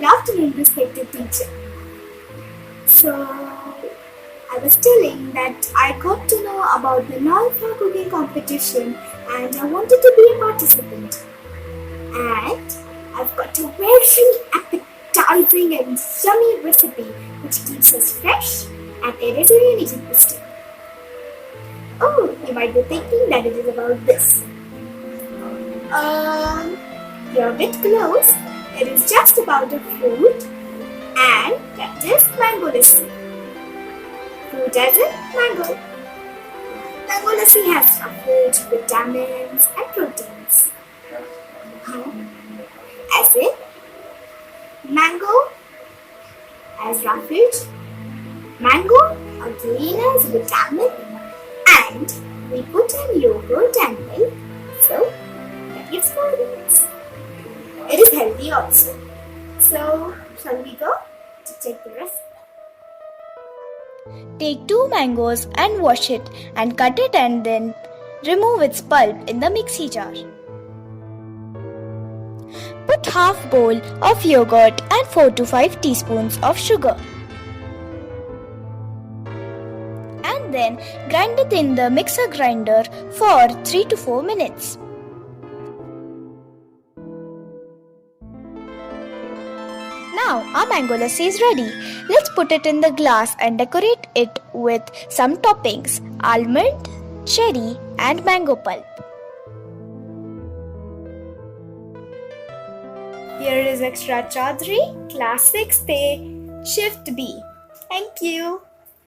afternoon, respected teacher. So, I was telling that I got to know about the non-far cooking competition and I wanted to be a participant. And I've got a very appetizing and yummy recipe which keeps us fresh and it is really interesting. Oh, you might be thinking that it is about this. You're a bit close. It is just about a fruit and that is mango lassi. Fruit as in mango. Mango lassi has fruit, vitamins and proteins. As in mango as raw fruit, mango again as vitamin, and we put in yogurt and milk, so that gives vitamins. It is healthy also. So, shall we go to check the recipe? Take 2 mangoes and wash it and cut it and then remove its pulp in the mixie jar. Put half bowl of yogurt and 4 to 5 teaspoons of sugar. And then grind it in the mixer grinder for 3 to 4 minutes. Now our mango lassi is ready. Let's put it in the glass and decorate it with some toppings: almond, cherry and mango pulp. Here is Akshara Chaudhary, Class 6th A, Shift B. Thank you.